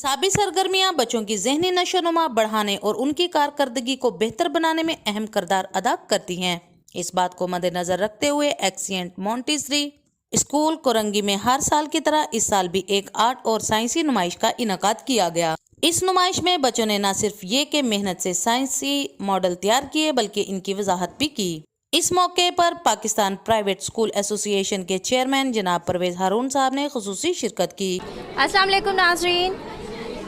निसाबी सरगर्मियां बच्चों की ज़हनी नशोनुमा बढ़ाने और उनकी कारकर्दगी को बेहतर बनाने में अहम किरदार अदा करती हैं। इस बात को मद्देनजर रखते हुए एक्सेंट मॉन्टेसरी स्कूल कोरंगी में हर साल की तरह इस साल भी एक आर्ट और साइंसी नुमाइश का इनेकाद किया गया। इस नुमाइश में बच्चों ने न सिर्फ ये कि मेहनत से साइंसी मॉडल तैयार किए बल्कि इनकी वजाहत भी की। इस मौके पर पाकिस्तान प्राइवेट स्कूल एसोसिएशन के चेयरमैन जनाब परवेज हारून साहब ने खुसूसी शिरकत की। अस्सलाम वालेकुम नाज़रीन,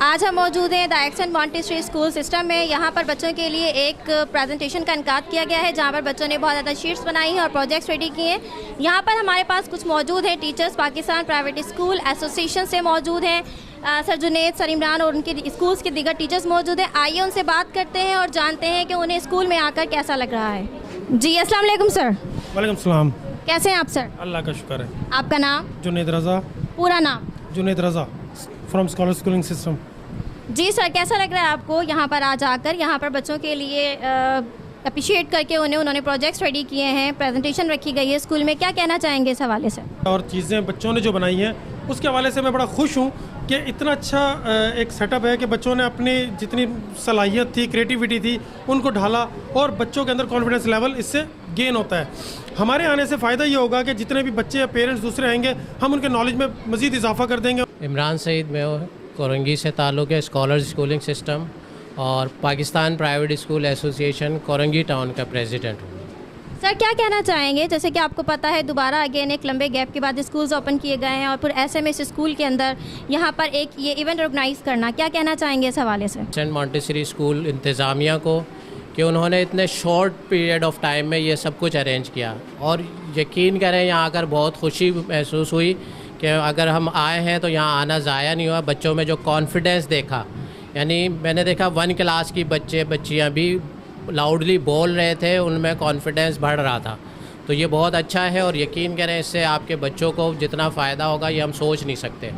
आज हम मौजूद हैं the accent Montessori school system में। यहाँ पर बच्चों के लिए एक प्रेजेंटेशन का इनकाद किया गया है जहाँ पर बच्चों ने बहुत ज़्यादा शीट्स बनाई हैं और प्रोजेक्ट्स रेडी किए हैं। यहाँ पर हमारे पास कुछ मौजूद हैं teachers Pakistan private school association से मौजूद हैं। सर जुनेद, सर इमरान और उनके स्कूल्स के दीगर टीचर्स मौजूद हैं। आइए उनसे बात करते हैं और जानते हैं कि उन्हें स्कूल में आकर कैसा लग रहा है। जी अस्सलाम वालेकुम सर। वालेकुम सलाम। कैसे हैं आप सर? अल्लाह का शुक्र है। आपका नाम? जुनेद रज़ा। पूरा नाम? Junaid Raza from scholar schooling system. जी सर, कैसा लग रहा है आपको यहाँ पर आज आकर? यहाँ पर बच्चों के लिए अप्रिशिएट करके उन्होंने प्रोजेक्ट्स रेडी किए हैं, प्रेजेंटेशन रखी गई है स्कूल में, क्या कहना चाहेंगे इस हवाले से? और चीज़ें बच्चों ने जो बनाई हैं उसके हवाले से मैं बड़ा खुश हूँ कि इतना अच्छा एक सेटअप है कि बच्चों ने अपनी जितनी सलाहियत थी, क्रिएटिविटी थी, उनको ढाला और बच्चों के अंदर कॉन्फिडेंस लेवल इससे गेन होता है। हमारे आने से फ़ायदा ये होगा कि जितने भी बच्चे या पेरेंट्स दूसरे आएंगे हम उनके नॉलेज में मज़ीद इजाफा कर देंगे। इमरान सईद, मैं कोरंगी से ताल्लुक़ है, स्कॉलर स्कूलिंग सिस्टम और Pakistan private school association Korangi town का प्रेसिडेंट हूँ। सर क्या कहना चाहेंगे, जैसे कि आपको पता है दोबारा अगेन एक लंबे गैप के बाद स्कूल्स ओपन किए गए हैं और फिर एसएमएस स्कूल के अंदर यहाँ पर एक ये इवेंट ऑर्गेनाइज करना, क्या कहना चाहेंगे इस हवाले से? सेंट मॉन्टेसरी स्कूल इंतज़ामिया को कि उन्होंने इतने शॉर्ट पीरियड ऑफ टाइम में ये सब कुछ अरेंज किया और यकीन करें यहाँ आकर बहुत खुशी महसूस हुई कि अगर हम आए हैं तो यहाँ आना ज़ाया नहीं हुआ। बच्चों में जो कॉन्फिडेंस देखा, यानी मैंने देखा 1 क्लास की बच्चियाँ भी लाउडली बोल रहे थे, उनमें कॉन्फिडेंस बढ़ रहा था। तो ये बहुत अच्छा है और यकीन करें इससे आपके बच्चों को जितना फ़ायदा होगा ये हम सोच नहीं सकते।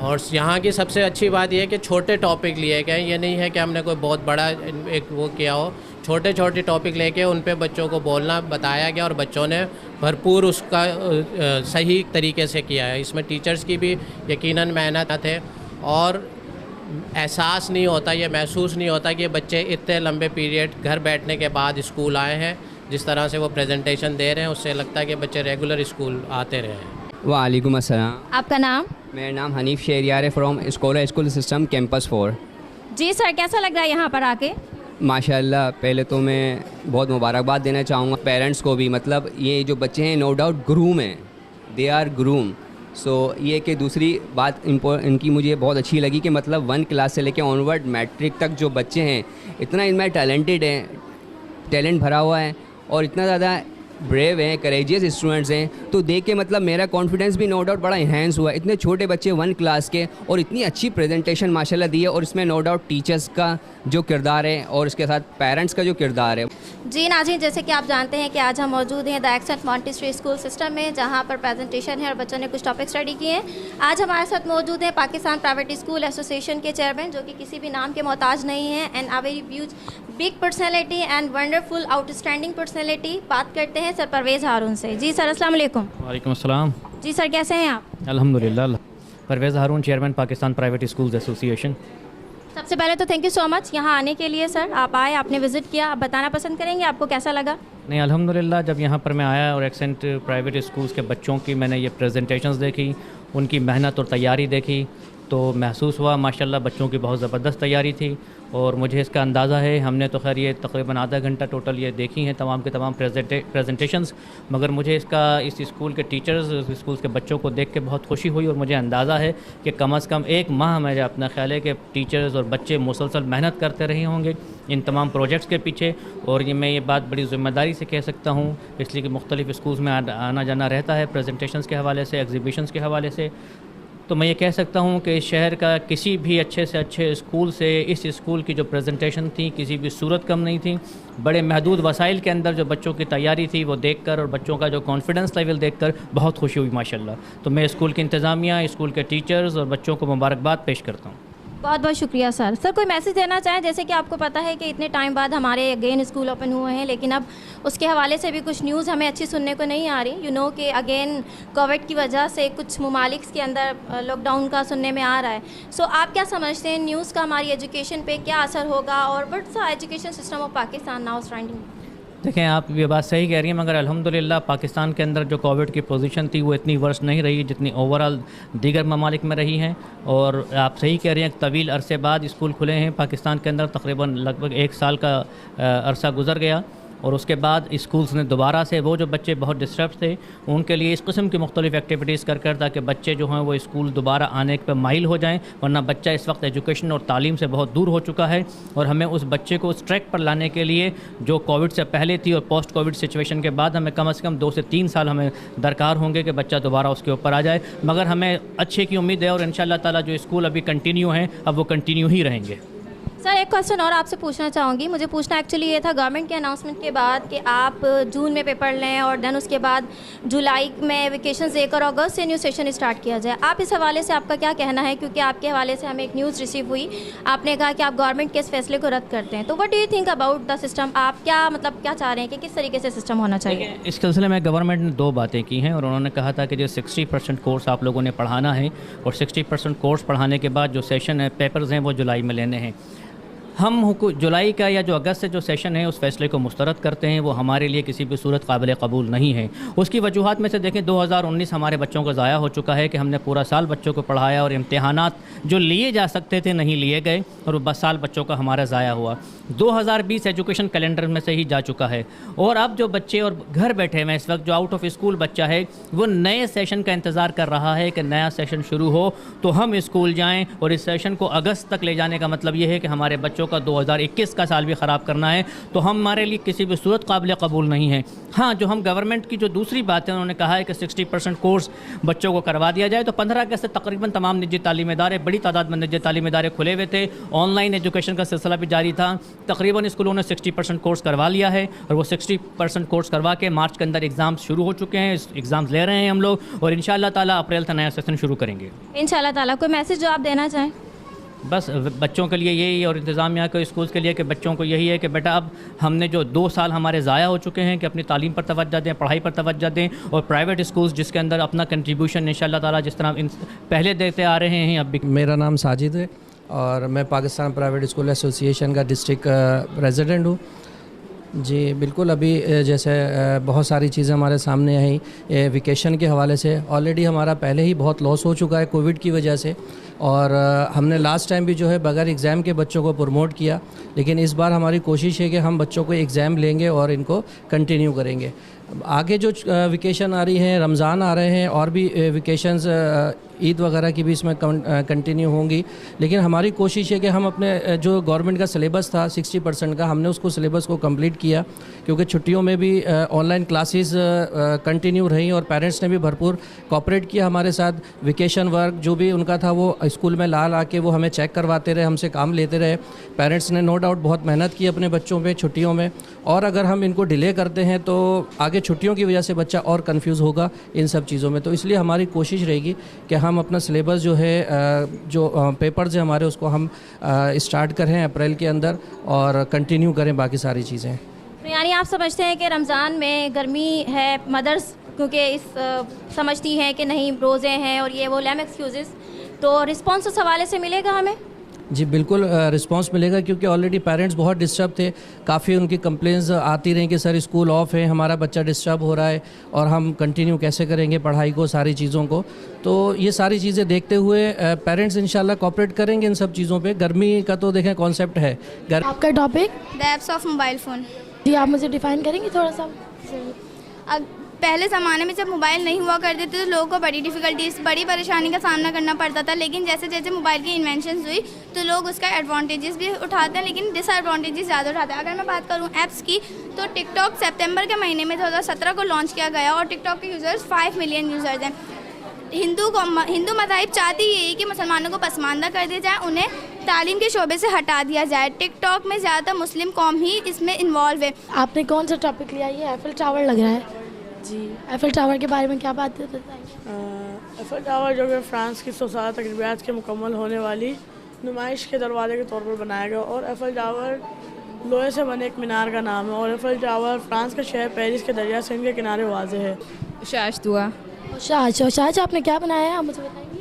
और यहाँ की सबसे अच्छी बात यह है कि छोटे टॉपिक लिए गए, ये नहीं है कि हमने कोई बहुत बड़ा एक वो किया हो। छोटे छोटे टॉपिक लेके उन पे बच्चों को बोलना बताया गया और बच्चों ने भरपूर उसका सही तरीके से किया है। इसमें टीचर्स की भी यकीनन मेहनत है और एहसास नहीं होता, ये महसूस नहीं होता कि बच्चे इतने लंबे पीरियड घर बैठने के बाद स्कूल आए हैं। जिस तरह से वो प्रेजेंटेशन दे रहे हैं उससे लगता है कि बच्चे रेगुलर स्कूल आते रहे हैं। वालेकुम अस्सलाम। आपका नाम? मेरा नाम हनीफ शेरियार है from scholar school system campus 4। जी सर, कैसा लग रहा है यहाँ पर आके? माशाल्लाह, पहले तो मैं बहुत मुबारकबाद देना चाहूँगा पेरेंट्स को भी। मतलब ये जो बच्चे हैं नो डाउट ग्रूम हैं, दे आर ग्रूम। सो ये कि दूसरी बात इनकी मुझे बहुत अच्छी लगी कि मतलब 1 क्लास से लेकर ऑनवर्ड मैट्रिक तक जो बच्चे हैं इतना इनमें टैलेंटेड हैं, टैलेंट भरा हुआ है और इतना ज़्यादा ब्रेव हैं, करेजियस स्टूडेंट्स हैं। तो देख के मतलब मेरा कॉन्फिडेंस भी नो डाउट बड़ा इन्हेंस हुआ। इतने छोटे बच्चे 1 क्लास के और इतनी अच्छी प्रेजेंटेशन माशाल्लाह दी है और इसमें नो डाउट टीचर्स का जो किरदार है और इसके साथ पेरेंट्स का जो किरदार है। जी नाज़रीन, जैसे कि आप जानते हैं कि आज हम मौजूद हैं the accent Montessori school system में जहां पर प्रेजेंटेशन है और बच्चों ने कुछ टॉपिक्स रेडी किए हैं। आज हमारे साथ मौजूद हैं पाकिस्तान प्राइवेट स्कूल एसोसिएशन के चेयरमैन, जो कि किसी भी नाम के मोहताज नहीं हैं, and a very big personality and wonderful outstanding personality. बात करते हैं सर परवेज़ हारून से। जी सर अस्सलाम वालेकुम। वालेकुम अस्सलाम। जी सर, कैसे हैं आप? अल्हम्दुलिल्लाह। Parvez Haroon, chairman Pakistan private schools association. सबसे पहले तो थैंक यू सो मच यहाँ आने के लिए सर। आप आए, आपने विज़िट किया, आप बताना पसंद करेंगे आपको कैसा लगा? नहीं, अल्हम्दुलिल्लाह, जब यहाँ पर मैं आया और एक्सेंट प्राइवेट स्कूल्स के बच्चों की मैंने ये प्रेजेंटेशंस देखी, उनकी मेहनत और तैयारी देखी तो महसूस हुआ माशाल्लाह बच्चों की बहुत ज़बरदस्त तैयारी थी। और मुझे इसका अंदाज़ा है, हमने तो खैर ये तकरीबन आधा घंटा टोटल ये देखी हैं तमाम के तमाम प्रेजेंटेशंस, मगर मुझे इसका इस स्कूल के टीचर्स, इस स्कूल के बच्चों को देख के बहुत खुशी हुई और मुझे अंदाज़ा है कि कम से कम 1 माह मेरा अपना ख्याल है कि टीचर्स और बच्चे मुसलसल मेहनत करते रहे होंगे इन तमाम प्रोजेक्ट्स के पीछे। और ये मैं ये बात बड़ी ज़िम्मेदारी से कह सकता हूँ इसलिए कि मुख्तलिफ़ स्कूल्स में आना जाना रहता है प्रेजेंटेशंस के हवाले से, एग्जीबिशंस के हवाले से। तो मैं ये कह सकता हूँ कि शहर का किसी भी अच्छे से अच्छे स्कूल से इस स्कूल की जो प्रेजेंटेशन थी किसी भी सूरत कम नहीं थी। बड़े महदूद वसाइल के अंदर जो बच्चों की तैयारी थी वो देखकर और बच्चों का जो कॉन्फिडेंस लेवल देखकर बहुत खुशी हुई माशाल्लाह। तो मैं स्कूल की इंतज़ामिया, स्कूल के टीचर्स और बच्चों को मुबारकबाद पेश करता हूँ। बहुत बहुत शुक्रिया सर। सर कोई मैसेज देना चाहें, जैसे कि आपको पता है कि इतने टाइम बाद हमारे अगेन स्कूल ओपन हुए हैं, लेकिन अब उसके हवाले से भी कुछ न्यूज़ हमें अच्छी सुनने को नहीं आ रही। कि अगेन कोविड की वजह से कुछ ममालिक के अंदर लॉकडाउन का सुनने में आ रहा है। सो आप क्या समझते हैं न्यूज़ का हमारी एजुकेशन पे क्या असर होगा, और what's the education system of Pakistan now standing? देखें, आप ये बात सही कह रही हैं, मगर अल्हम्दुलिल्लाह पाकिस्तान के अंदर जो कोविड की पोजीशन थी वो इतनी वर्ष नहीं रही जितनी ओवरऑल दीगर ममालिक में रही हैं। और आप सही कह रही हैं, तवील अरसे बाद स्कूल खुले हैं पाकिस्तान के अंदर, तकरीबन लगभग 1 साल का अरसा गुजर गया, और उसके बाद स्कूल्स ने दोबारा से वो जो बच्चे बहुत डिस्टर्ब थे उनके लिए इस किस्म की मुख्तलिफ एक्टिविटीज़ कर ताकि बच्चे जो हैं वो स्कूल दोबारा आने पर माइल हो जाएं, वरना बच्चा इस वक्त एजुकेशन और तालीम से बहुत दूर हो चुका है। और हमें उस बच्चे को उस ट्रैक पर लाने के लिए जो कोविड से पहले थी और पोस्ट कोविड सिचुएशन के बाद हमें कम से कम 2 से 3 साल हमें दरकार होंगे कि बच्चा दोबारा उसके ऊपर आ जाए। मगर हमें अच्छे की उम्मीद है और इंशाअल्लाह ताला जो स्कूल अभी कंटिन्यू हैं अब वो कंटिन्यू ही रहेंगे। सर एक क्वेश्चन और आपसे पूछना चाहूँगी। मुझे पूछना एक्चुअली ये था, गवर्नमेंट के अनाउंसमेंट के बाद कि आप जून में पेपर लें और देन उसके बाद जुलाई में वेकेशन देकर अगस्त से न्यू सेशन स्टार्ट किया जाए, आप इस हवाले से आपका क्या कहना है? क्योंकि आपके हवाले से हमें एक न्यूज़ रिसीव हुई, आपने कहा कि आप गवर्नमेंट के इस फैसले को रद्द करते हैं। तो what do you think about the system? आप क्या क्या चाह रहे हैं कि किस तरीके से सिस्टम होना चाहिए? इस सिलसिले में गवर्नमेंट ने 2 बातें की हैं, और उन्होंने कहा था कि जो 60% कोर्स आप लोगों ने पढ़ाना है, और 60% कोर्स पढ़ाने के बाद जो सेशन है पेपर्स हैं वो जुलाई में लेने हैं। हम जुलाई का या जो अगस्त से जो सेशन है उस फैसले को मुस्तरद करते हैं, वो हमारे लिए किसी भी सूरत काबिल कबूल नहीं है। उसकी वजूहात में से देखें, 2019 हमारे बच्चों का ज़ाया हो चुका है कि हमने पूरा साल बच्चों को पढ़ाया और इम्तिहानात जो लिए जा सकते थे नहीं लिए गए, और वो साल बच्चों का हमारा ज़ाया हुआ। 2020 एजुकेशन कैलेंडर में से ही जा चुका है, और अब जो बच्चे और घर बैठे हुए इस वक्त जो आउट ऑफ स्कूल बच्चा है वो नए सेशन का इंतज़ार कर रहा है कि नया सेशन शुरू हो तो हम स्कूल जाएँ, और इस सेशन को अगस्त तक ले जाने का मतलब ये है कि हमारे बच्चों का 2021 का साल भी ख़राब करना है, तो हमारे लिए किसी भी सूरत काबिल कबूल नहीं है। हाँ, जो हम गवर्नमेंट की जो दूसरी बात है, उन्होंने कहा है कि 60% कोर्स बच्चों को करवा दिया जाए। तो 15 अगस्त से तकरीबन तमाम निजी तालीमी इदारे, बड़ी तादाद में निजी तालीमी इदारे खुले हुए थे, ऑनलाइन एजुकेशन का सिलसिला भी जारी था। तकरीबन स्कूलों ने 60% कोर्स करवा लिया है, और वो 60% कोर्स करवा के मार्च के अंदर एग्ज़ाम्स शुरू हो चुके हैं। एग्ज़ाम्स ले रहे हैं हम लोग, और इंशाअल्लाह ताला अप्रैल से नया सेशन शुरू करेंगे इंशाअल्लाह ताला। कोई मैसेज जो आप देना चाहें? बस बच्चों के लिए यही, और इंतज़ामिया के स्कूल के लिए कि बच्चों को यही है कि बेटा अब हमने जो 2 साल हमारे ज़ाया हो चुके हैं कि अपनी तालीम पर तवज्जो दें, पढ़ाई पर तवज्जो दें, और प्राइवेट स्कूल्स जिसके अंदर अपना कंट्रीब्यूशन इंशाअल्लाह ताला जिस तरह पहले देते आ रहे हैं अब भी। मेरा नाम साजिद है और मैं पाकिस्तान प्राइवेट स्कूल एसोसिएशन का डिस्ट्रिक्ट प्रेसिडेंट हूँ। जी बिल्कुल, अभी जैसे बहुत सारी चीज़ें हमारे सामने आई वेकेशन के हवाले से। ऑलरेडी हमारा पहले ही बहुत लॉस हो चुका है कोविड की वजह से, और हमने लास्ट टाइम भी जो है बगैर एग्ज़ाम के बच्चों को प्रमोट किया, लेकिन इस बार हमारी कोशिश है कि हम बच्चों को एग्ज़ाम लेंगे और इनको कंटिन्यू करेंगे। आगे जो वेकेशन आ रही हैं, रमज़ान आ रहे हैं, और भी वेकेशंस ईद वगैरह की भी इसमें कंटिन्यू होंगी, लेकिन हमारी कोशिश है कि हम अपने जो गवर्नमेंट का सिलेबस था 60% का, हमने उसको सिलेबस को कंप्लीट किया, क्योंकि छुट्टियों में भी ऑनलाइन क्लासेस कंटिन्यू रही और पेरेंट्स ने भी भरपूर कोऑपरेट किया हमारे साथ। वेकेशन वर्क जो भी उनका था वो स्कूल में ला के वो हमें चेक करवाते रहे, हमसे काम लेते रहे। पेरेंट्स ने नो डाउट बहुत मेहनत की अपने बच्चों पे छुट्टियों में, और अगर हम इनको डिले करते हैं तो आगे छुट्टियों की वजह से बच्चा और कंफ्यूज होगा इन सब चीज़ों में। तो इसलिए हमारी कोशिश रहेगी कि हम अपना सिलेबस जो है जो पेपर्स हैं हमारे उसको हम स्टार्ट करें अप्रैल के अंदर और कंटिन्यू करें बाकी सारी चीज़ें। यानी आप समझते हैं कि रमज़ान में गर्मी है, मदर्स क्योंकि समझती हैं कि नहीं रोज़े हैं और ये वो लेम एक्सक्यूज़ेस, तो रिस्पॉन्स उस हवाले से मिलेगा हमें? जी बिल्कुल रिस्पांस मिलेगा, क्योंकि ऑलरेडी पेरेंट्स बहुत डिस्टर्ब थे। काफ़ी उनकी कंप्लेंट्स आती रहीं कि सर स्कूल ऑफ है, हमारा बच्चा डिस्टर्ब हो रहा है और हम कंटिन्यू कैसे करेंगे पढ़ाई को, सारी चीज़ों को। तो ये सारी चीज़ें देखते हुए पेरेंट्स इंशाल्लाह कोऑपरेट करेंगे इन सब चीज़ों पे। गर्मी का तो देखें कॉन्सेप्ट है। आपका topic the apps of mobile phone. जी आप मुझे डिफ़ाइन करेंगे थोड़ा सा? पहले ज़माने में जब मोबाइल नहीं हुआ करते थे तो लोगों को बड़ी डिफ़िकल्टीज, बड़ी परेशानी का सामना करना पड़ता था, लेकिन जैसे जैसे मोबाइल की इन्वेंशन हुई तो लोग उसका एडवांटेजेस भी उठाते हैं, लेकिन डिसएडवांटेजेस ज़्यादा उठाते हैं। अगर मैं बात करूँ ऐप्स की, तो टिकटॉक सितंबर के महीने में 2017 को लॉन्च किया गया और टिकटॉक के यूज़र्स 5 मिलियन यूज़र्स हैं। हिंदू मज़ाहिब चाहती यही कि मुसलमानों को पसमानदा कर दिया जाए, उन्हें तालीम के शोबे से हटा दिया जाए। टिकटॉक में ज़्यादातर मुस्लिम कौम ही इसमें इन्वॉल्व है। आपने कौन सा टॉपिक लिया? ये एफिल टावर लग रहा है जी। एफिल टावर के बारे में क्या बात बताएंगे? एफिल टावर जो कि फ्रांस की 100 साल तकरीबात के मुकम्मल होने वाली नुमाइश के दरवाजे के तौर पर बनाया गया और एफएल टावर लोहे से बने एक मीनार का नाम है और एफएल टावर फ्रांस के शहर पेरिस के दरिया सिंध के किनारे वाज़ है। शाश्तुआ। शाहज आपने क्या बनाया है, आप मुझे बताएंगी?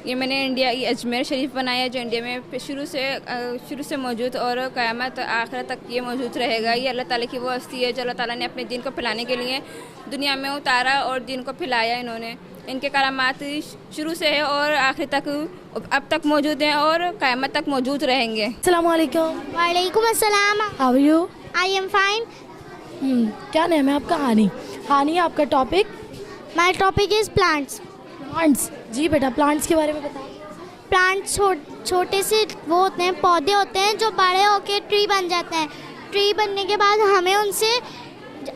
ये मैंने इंडिया अजमेर शरीफ बनाया है, जो इंडिया में शुरू से मौजूद और क़यामत आखिर तक ये मौजूद रहेगा। ये अल्लाह ताला की वो हस्ती है जो अल्लाह ताला ने अपने दीन को फैलाने के लिए दुनिया में उतारा और दीन को फैलाया। इन्होंने इनके करामात शुरू से है और आखिर तक अब तक मौजूद हैं और क़यामत तक मौजूद रहेंगे। अस्सलाम वालेकुम। वालेकुम अस्सलाम। How are you? I am fine. क्या नाम है आपका? हानी। हानी, आपका topic? My topic is plants. Plants. जी बेटा, प्लांट्स के बारे में बताओ। प्लांट्स छोटे से वो होते हैं, पौधे होते हैं जो बड़े होकर ट्री बन जाते हैं। ट्री बनने के बाद हमें उनसे,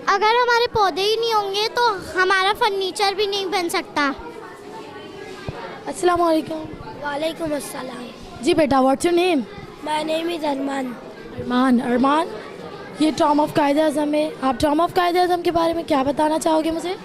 अगर हमारे पौधे ही नहीं होंगे तो हमारा फर्नीचर भी नहीं बन सकता। अस्सलाम वालेकुम। वालेकुम अस्सलाम। जी बेटा, what's your name? My name is Arman. Arman, ये टॉम ऑफ कायद-ए-आज़म है। आप टॉम ऑफ कायद-ए-आज़म के बारे में क्या बताना चाहोगे मुझे?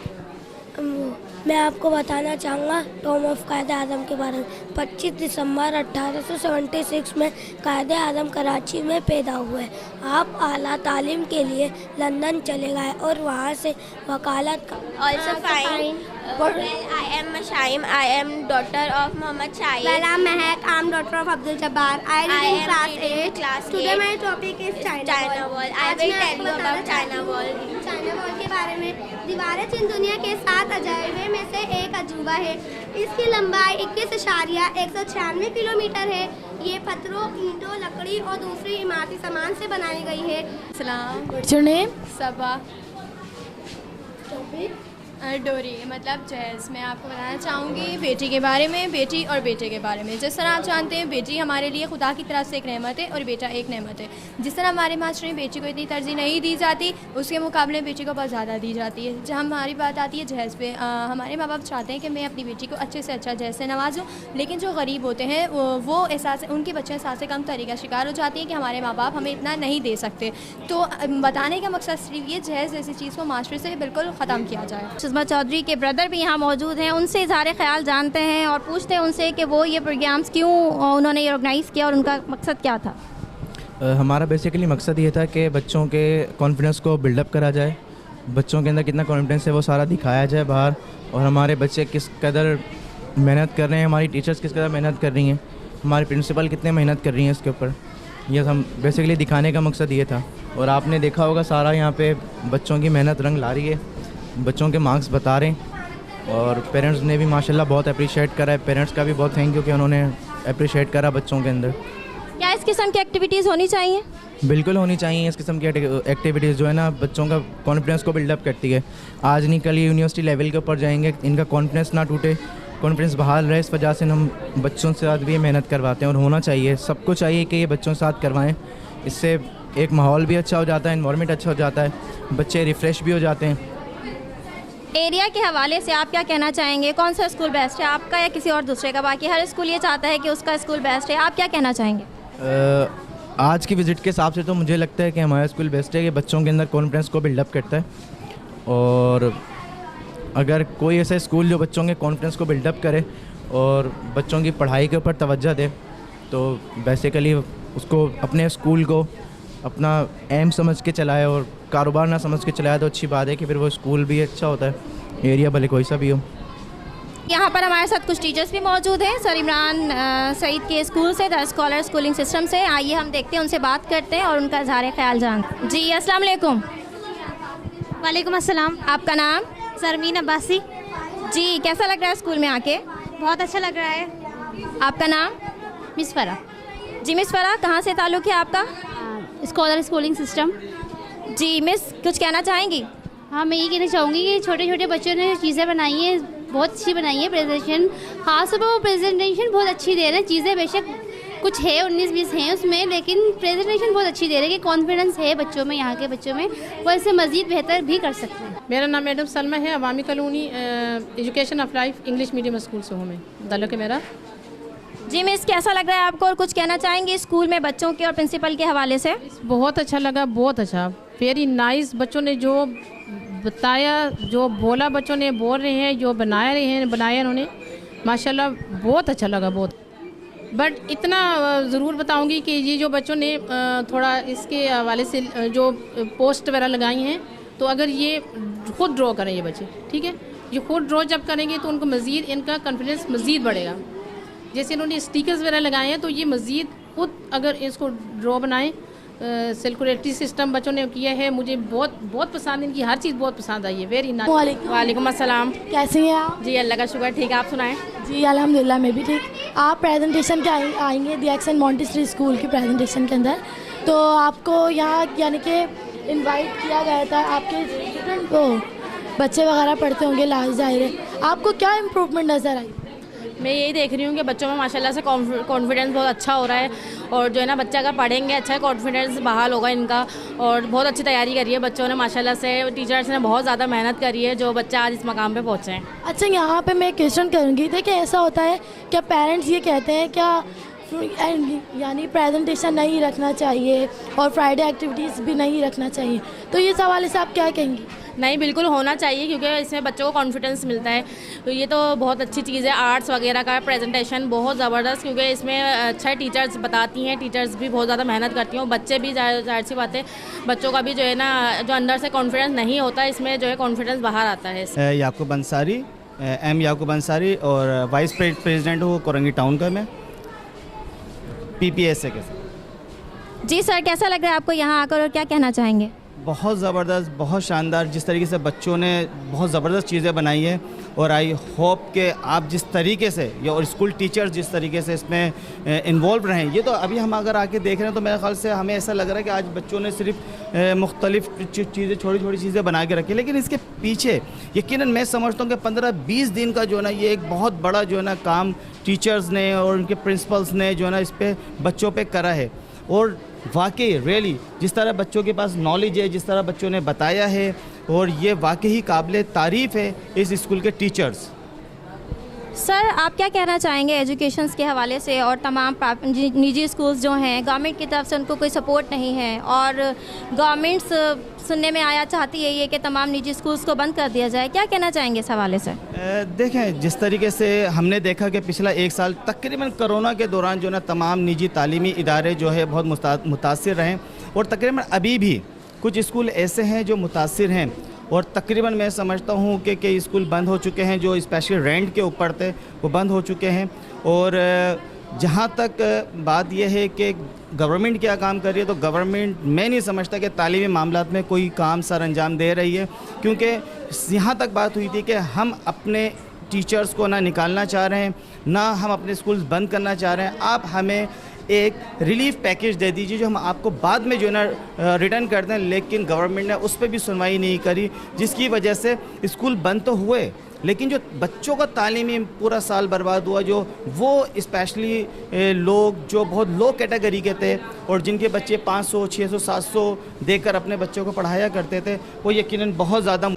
मैं आपको बताना चाहूँगा टॉम ऑफ कायद-ए-आज़म के बारे में। 25 दिसंबर 1876 में कायद-ए-आज़म कराची में पैदा हुए। आप आला तालीम के लिए लंदन चले गए और वहाँ से वकालत का। Also fine. Well, I am Shaim. I am daughter of Muhammad Shaim. Well, I'm Mehak. I'm daughter of Abdul Jabbar. I read in class 8. Today my topic is China Wall. I will tell you about China Wall. China wall के बारे में। दीवारें चीन दुनिया के 7 अजायबे में से एक अजूबा है। इसकी लंबाई 21,196 किलोमीटर है। ये पत्थरों, ईंटों, लकड़ी और दूसरी इमारती सामान से बनाई गई है। सलाम। What's your name? सबा। डोरी मतलब जहेज़। मैं आपको बताना चाहूँगी बेटी के बारे में, बेटी और बेटे के बारे में। जिस तरह आप जानते हैं बेटी हमारे लिए खुदा की तरफ से एक नेमत है और बेटा एक नेमत है। जिस तरह हमारे माशरे में बेटी को इतनी तरजीह नहीं दी जाती, उसके मुकाबले बेटी को बहुत ज़्यादा दी जाती है। जहाँ हमारी बात आती है जहेज़ पे, हमारे माँ बाप चाहते हैं कि मैं अपनी बेटी को अच्छे से अच्छा जहेज़ से नवाजूँ, लेकिन जो गरीब होते हैं वो एहसास, उनके बच्चे एहसास कम तरीका शिकार हो जाती है कि हमारे माँ बाप हमें इतना नहीं दे सकते। तो बताने का मकसद सिर्फ ये जहेज़ जैसी चीज़ को माशरे से बिल्कुल ख़त्म किया जाए। सुषमा चौधरी के ब्रदर भी यहाँ मौजूद हैं, उनसे इज़हार ख्याल जानते हैं और पूछते हैं उनसे कि वो ये प्रोग्राम्स क्यों उन्होंने ये ऑर्गेनाइज़ किया और उनका मकसद क्या था। हमारा बेसिकली मकसद ये था कि बच्चों के कॉन्फिडेंस को बिल्डअप करा जाए, बच्चों के अंदर कितना कॉन्फिडेंस है वो सारा दिखाया जाए बाहर, और हमारे बच्चे किस कदर मेहनत कर रहे हैं, हमारी टीचर्स किस कदर मेहनत कर रही हैं, हमारी प्रिंसिपल कितने मेहनत कर रही हैं इसके ऊपर। ये हम बेसिकली दिखाने का मकसद ये था। और आपने देखा होगा सारा यहाँ पे बच्चों की मेहनत रंग ला रही है, बच्चों के मार्क्स बता रहे हैं, और पेरेंट्स ने भी माशाल्लाह बहुत अप्रिशिएट करा है। पेरेंट्स का भी बहुत थैंक यू कि उन्होंने अप्रिशिएट करा बच्चों के अंदर। क्या इस किस्म की एक्टिविटीज़ होनी चाहिए? बिल्कुल होनी चाहिए। इस किस्म की एक्टिविटीज़ जो है ना बच्चों का कॉन्फिडेंस को बिल्डअप करती है। आज नहीं कल ये यूनिवर्सिटी लेवल के ऊपर जाएंगे, इनका कॉन्फिडेंस ना टूटे, कॉन्फिडेंस बहाल रहे, इस वजह से हम बच्चों के साथ भी मेहनत करवाते हैं। और होना चाहिए, सबको चाहिए कि ये बच्चों के साथ करवाएं। इससे एक माहौल भी अच्छा हो जाता है, एनवायरनमेंट अच्छा हो जाता है, बच्चे रिफ़्रेश भी हो जाते हैं। एरिया के हवाले से आप क्या कहना चाहेंगे? कौन सा स्कूल बेस्ट है, आपका या किसी और दूसरे का? बाकी हर स्कूल ये चाहता है कि उसका स्कूल बेस्ट है, आप क्या कहना चाहेंगे? आज की विज़िट के हिसाब से तो मुझे लगता है कि हमारा स्कूल बेस्ट है, कि बच्चों के अंदर कॉन्फिडेंस को बिल्डअप करता है। और अगर कोई ऐसा स्कूल जो बच्चों के कॉन्फिडेंस को बिल्डअप करे और बच्चों की पढ़ाई के ऊपर तवज्जो दे, तो बेसिकली उसको अपने स्कूल को अपना एम समझ के चलाए और कारोबार ना समझ के चलाए, तो अच्छी बात है कि फिर वो स्कूल भी अच्छा होता है, एरिया भले कोई सा भी हो। यहाँ पर हमारे साथ कुछ टीचर्स भी मौजूद हैं सर इमरान सईद के स्कूल से, द स्कॉलर स्कूलिंग सिस्टम से। आइए हम देखते हैं, उनसे बात करते हैं और उनका इज़हार ख्याल जानते। जी अस्सलाम वालेकुम। वालेकुम अस्सलाम। आपका नाम? सरमीन अब्बासी। जी कैसा लग रहा है स्कूल में आके? बहुत अच्छा लग रहा है। आपका नाम? मिस फरा। जी मिस फरा, कहाँ से ताल्लुक़ है आपका? Scholar schooling system. जी मिस, कुछ कहना चाहेंगी? हाँ, मैं ये कहना चाहूँगी कि छोटे छोटे बच्चों ने चीज़ें बनाई हैं, बहुत अच्छी बनाई है प्रेजेंटेशन। ख़ास तौर पर वो प्रेजेंटेशन बहुत अच्छी दे रहे हैं। चीज़ें बेशक कुछ है 19-20 हैं उसमें, लेकिन प्रेजेंटेशन बहुत अच्छी दे रहे हैं कि कॉन्फिडेंस है बच्चों में, यहाँ के बच्चों में, वो इससे मज़ीद बेहतर भी कर सकते हैं। मेरा नाम मैडम सलमा है, Awami colony education of life English medium school से हूँ मैं, ताल्लुक़ है मेरा। जी मिस, कैसा लग रहा है आपको और कुछ कहना चाहेंगे स्कूल में बच्चों के और प्रिंसिपल के हवाले से? बहुत अच्छा लगा, बहुत अच्छा, वेरी नाइस। बच्चों ने जो बताया, जो बोला, बच्चों ने बोल रहे हैं, जो बनाया उन्होंने, माशाल्लाह बहुत अच्छा लगा। बहुत बट इतना ज़रूर बताऊंगी कि ये जो बच्चों ने थोड़ा इसके हवाले से जो पोस्ट वगैरह लगाई हैं, तो अगर ये खुद ड्रॉ करें ये बच्चे, ठीक है, ये खुद ड्रॉ जब करेंगे तो उनको मज़ीद इनका कॉन्फिडेंस मज़ीद बढ़ेगा। जैसे इन्होंने स्टिकर्स वगैरह लगाए हैं, तो ये मज़ीद खुद अगर इसको ड्रॉ बनाएं, सर्कुलेटरी सिस्टम बच्चों ने किया है, मुझे बहुत पसंद, इनकी हर चीज़ बहुत पसंद आई है। Very nice. वालेकुम अस्सलाम। कैसी हैं आप? जी अल्लाह का शुक्र, ठीक है, आप सुनाएं। जी अल्हम्दुलिल्लाह मैं भी ठीक। आप प्रेजेंटेशन के आएंगे दी एक्सेंट मॉन्टेसरी स्कूल की प्रेजेंटेशन के अंदर, तो आपको यहाँ यानी कि इनवाइट किया गया था। आपके स्टूडेंट को बच्चे वगैरह पढ़ते होंगे, लाज जाहिर है, आपको क्या इम्प्रूवमेंट नज़र आई? मैं यही देख रही हूँ कि बच्चों में माशाल्लाह से कॉन्फिडेंस बहुत अच्छा हो रहा है, और जो है ना बच्चा अगर पढ़ेंगे अच्छा कॉन्फिडेंस बहाल होगा इनका, और बहुत अच्छी तैयारी करी है बच्चों ने माशाल्लाह से, टीचर्स ने बहुत ज़्यादा मेहनत करी है जो बच्चा आज इस मकाम पे पहुँचे हैं। अच्छा, यहाँ पे मैं क्वेश्चन करूँगी, देखिए ऐसा होता है क्या पेरेंट्स ये कहते हैं क्या यानी प्रेजेंटेशन नहीं रखना चाहिए और फ्राइडे एक्टिविटीज़ भी नहीं रखना चाहिए, तो इस हवाले से आप क्या कहेंगी? नहीं, बिल्कुल होना चाहिए, क्योंकि इसमें बच्चों को कॉन्फिडेंस मिलता है, तो ये तो बहुत अच्छी चीज़ है। आर्ट्स वगैरह का प्रेजेंटेशन बहुत ज़बरदस्त, क्योंकि इसमें अच्छा टीचर्स बताती हैं, टीचर्स भी बहुत ज़्यादा मेहनत करती हैं, बच्चे भी जाहिर सी बात है बच्चों का भी जो है ना जो अंदर से कॉन्फिडेंस नहीं होता, इसमें जो है कॉन्फिडेंस बाहर आता है। याकूब अंसारी, एम याकूब अंसारी, और वाइस प्रेसिडेंट हूँ कोरंगी टाउन का मैं, PPSA के साथ। जी सर, कैसा लग रहा है आपको यहाँ आकर और क्या कहना चाहेंगे? बहुत ज़बरदस्त, बहुत शानदार, जिस तरीके से बच्चों ने बहुत ज़बरदस्त चीज़ें बनाई हैं, और आई होप कि आप जिस तरीके से ये और स्कूल टीचर्स जिस तरीके से इसमें इन्वॉल्व रहें। ये तो अभी हम अगर आके देख रहे हैं तो मेरे ख्याल से हमें ऐसा लग रहा है कि आज बच्चों ने सिर्फ मुख्तलिफ चीज़ें, छोटी छोटी चीज़ें बना के रखी, लेकिन इसके पीछे यकीनन मैं समझता हूँ कि 15-20 दिन का जो है ना ये एक बहुत बड़ा जो है ना काम टीचर्स ने और उनके प्रिंसिपल्स ने जो है ना इस पर बच्चों पर करा है। और वाकई रियली जिस तरह बच्चों के पास नॉलेज है, जिस तरह बच्चों ने बताया है, और ये वाकई ही काबिल तारीफ़ है इस स्कूल के टीचर्स। सर, आप क्या कहना चाहेंगे एजुकेशन के हवाले से, और तमाम निजी स्कूल्स जो हैं गवर्नमेंट की तरफ से उनको कोई सपोर्ट नहीं है, और गवर्नमेंट्स सुनने में आया चाहती है ये कि तमाम निजी स्कूल्स को बंद कर दिया जाए, क्या कहना चाहेंगे इस हवाले से? देखें, जिस तरीके से हमने देखा कि पिछला 1 साल तकरीबन कोरोना के दौरान जो ना तमाम निजी तालीमी इदारे जो है बहुत मुतासिर रहे, और तकरीबन अभी भी कुछ स्कूल ऐसे हैं जो मुतासिर हैं, और तकरीबन मैं समझता हूँ कि कई स्कूल बंद हो चुके हैं जो स्पेशल रेंट के ऊपर थे, वो बंद हो चुके हैं। और जहाँ तक बात यह है कि गवर्नमेंट क्या काम कर रही है, तो गवर्नमेंट मैं नहीं समझता कि तालीमी मामलात में कोई काम सर अंजाम दे रही है, क्योंकि यहाँ तक बात हुई थी कि हम अपने टीचर्स को ना निकालना चाह रहे हैं, ना हम अपने स्कूल्स बंद करना चाह रहे हैं। आप हमें एक रिलीफ पैकेज दे दीजिए जो हम आपको बाद में जो है ना रिटर्न कर दें, लेकिन गवर्नमेंट ने उस पर भी सुनवाई नहीं करी, जिसकी वजह से स्कूल बंद तो हुए, लेकिन जो बच्चों का तालीमी पूरा साल बर्बाद हुआ, जो वो स्पेशली लोग जो बहुत लो कैटेगरी के थे और जिनके बच्चे 500, 600, 700 देकर अपने बच्चों को पढ़ाया करते थे, वो यकीनन बहुत ज़्यादा।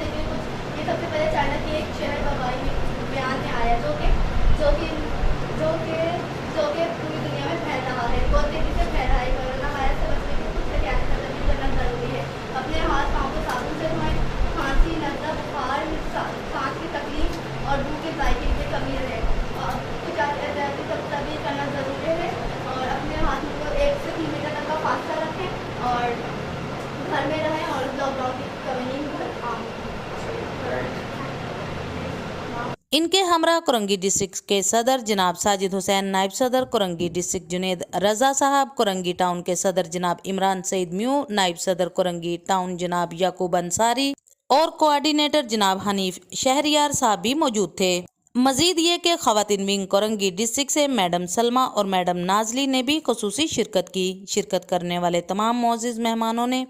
इनके हमरा कोरंगी डिस्ट्रिक्ट के सदर जनाब साजिद हुसैन, नायब सदर कोरंगी डिस्ट्रिक्ट जुनेद रजा साहब, कोरंगी टाउन के सदर जनाब इमरान सईद म्यू, नायब सदर कोरंगी टाउन जनाब याकूब अंसारी और कोऑर्डिनेटर जनाब हनीफ शहरियार साहब भी मौजूद थे। मजीद ये कि खवातीन विंग कोरंगी डिस्ट्रिक्ट से मैडम सलमा और मैडम नाजली ने भी खुसूसी शिरकत की। शिरकत करने वाले तमाम मोअज़्ज़िज़ मेहमानों ने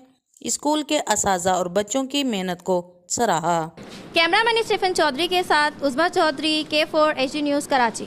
स्कूल के असाज़ा और बच्चों की मेहनत को सराहा। कैमरामैन स्टीफन चौधरी के साथ Usma Chaudhary, K4 HD news Karachi.